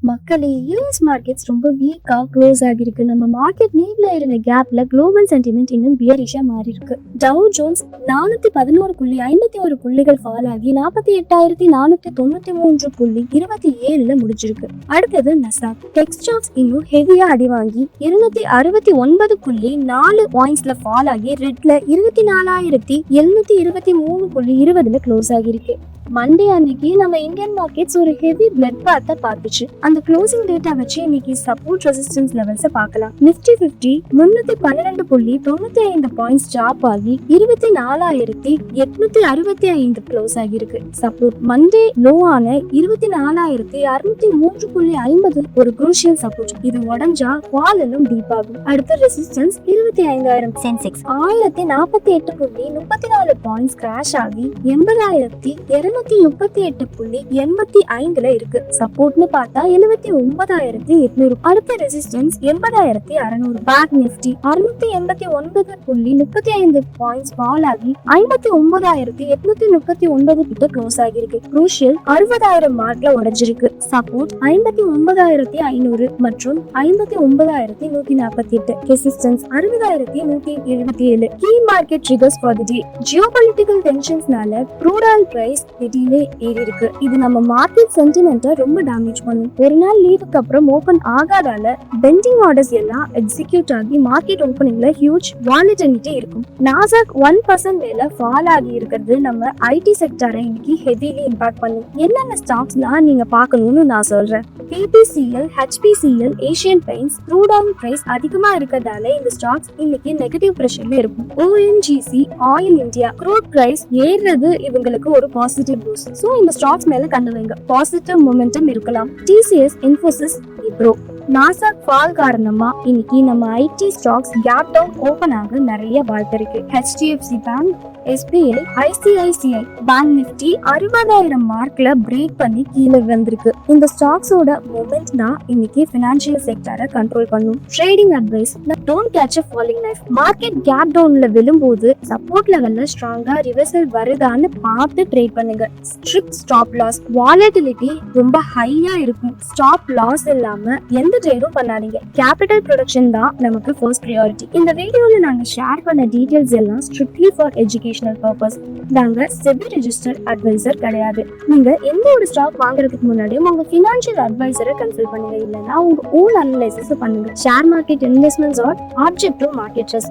மக்களே US markets ரொம்ப வீக்கா க்ளோஸ் ஆகிருக்கு. நம்ம மார்க்கெட் நீட்ல இருந்த கேப்ல குளோபல் சென்டிமெண்ட் இன்னும் பியரிஷா மாறி இருக்கு. டவ் ஜோன்ஸ் 411.51 புள்ளிகள் ஃபால் ஆகி 48,493.27 முடிஞ்சிருக்கு. அடுத்தது நசாக் டெக் ஸ்டாக்ஸ் இன்னும் ஹெவியா அடி வாங்கி 269.4 பாயிண்ட்ஸ்ல ஃபால் ஆகி ரெட்ல 24,723.20 க்ளோஸ் ஆகிருக்கு. மண்டே அன்னைக்கு நம்ம இந்தியன் மார்க்கெட்ஸ் ஒரு ஹெவி பிளட் பாத்த பார்த்துச்சு. அந்த க்ளோசிங் டேட்டா வச்சு இன்னைக்கு சப்போர்ட் ரெசிஸ்டன்ஸ் லெவல்ஸ் பார்க்கலாம். நிஃப்டி 50 312.95 பாயிண்ட்ஸ் ட்ராப் ஆகி 24,865 க்ளோஸ் ஆகிருக்கு. சப்போர்ட் மண்டே லோ ஆன 24,603.50 ஒரு குரூஷியல் சப்போர்ட். இது உடஞ்சா வாலும் டீப் ஆகும். அடுத்த ரெசிஸ்டன்ஸ் 25,000. சென்செக்ஸ் 1048.34 பாயிண்ட்ஸ் கிராஷ் ஆகி 80,238.85 இருக்கு. சப்போர்ட்னு பார்த்தா 79,800. அடுத்த resistance 80,600. Bank Nifty 689.35 points fall ஆகி 59,839 கிட்ட க்ளோஸ் ஆகிருக்கு. குரூஷியல் 60,000 மார்க்ல உடைஞ்சிருக்கு. சப்போர்ட் 59,500 மற்றும் 59,148. Resistance 60,177. Key market triggers for the day. Geopolitical டென்ஷன்ஸ்னால க்ரூட் ஆயில் பிரைஸ் திடீர்னு ஏறி இருக்கு. இது நம்ம மார்க்கெட் சென்டிமெண்ட்டை ரொம்ப டேமேஜ் பண்ணும். ஒரு நாள் லீவுக்கு அப்புறம் ஓபன் ஆகாதால பெண்டிங் ஆர்டர்ஸ் எல்லாம் எக்ஸிக்யூட் ஆகி மார்க்கெட் ஓபனிங்ல ஹியூஜ் வாலட்டிலிட்டி இருக்கும். நாசாக் 1% மேல ஃபால் ஆகி இருக்கிறது நம்ம ஐடி செக்டரை இன்னைக்கு ஹெவிலி இம்பாக்ட் பண்ணும். என்னென்ன ஸ்டாக்ஸ்லாம் நீங்க பார்க்கணும்னு நான் சொல்றேன். BPCL, HPCL, Asian Paints crude oil price அதிகமா இருக்கிறதால இந்த ஸ்டாக்ஸ் இன்னைக்கு நெகட்டிவ் பிரஷர்ல இருக்கும். ONGC, Oil India crude price ஏறுறது இவங்களுக்கு ஒரு பாசிட்டிவ் பூஸ்ட். சோ இந்த ஸ்டாக்ஸ் மேல கண்டு வைங்க. பாசிட்டிவ் மொமெண்டம் இருக்கலாம். TCS, Infosys, Wipro. Nasdaq fall காரணமா இன்னைக்கு நம்ம IT stocks gap down open ஆக நிறைய வாய்ப்பு இருக்கு. HDFC bank, SBI, ICICI bank Nifty 60,000 மார்க்ல பிரேக் பண்ணி கீழே வந்திருக்கு. இந்த ஸ்டாக்ஸோட மொமெண்ட் தான் இன்னைக்கு பினான்சியல் செக்டரை கண்ட்ரோல் பண்ணும். Trading advice: don't catch a falling knife. Market cap டவுன்ல விழும்போது சப்போர்ட் லெவல்ல ஸ்ட்ராங்கா ரிவர்சல் வருதான்னு பார்த்து ட்ரேட் பண்ணுங்க. Strict stop loss. வாலட்டிலிட்டி ரொம்ப ஹையா இருக்கும். ஸ்டாப் லாஸ் இல்லாம எந்த ட்ரேடும் பண்ணாதீங்க. கேபிட்டல் ப்ரொடக்ஷன் தான் நமக்கு ஃபர்ஸ்ட் ப்ரையாரிட்டி. இந்த வீடியோல நாங்க ஷேர் பண்ண டீடைல்ஸ் எல்லாம் ஸ்ட்ரிக்ட்லி ஃபார் எஜுகேஷனல் பர்பஸ். நாங்க செபி ரெஜிஸ்டர்ட் அட்வைசர் கிடையாது. நீங்க எந்த ஒரு ஸ்டாக் வாங்குறதுக்கு முன்னாடியும் உங்க ஃபினான்ஷியல் அட்வைசரை கன்சல்ட் பண்ணுங்க. இல்லைன்னா உங்க ஓன் அனலைசிஸ் பண்ணுங்க. Share market investments are objective market risk.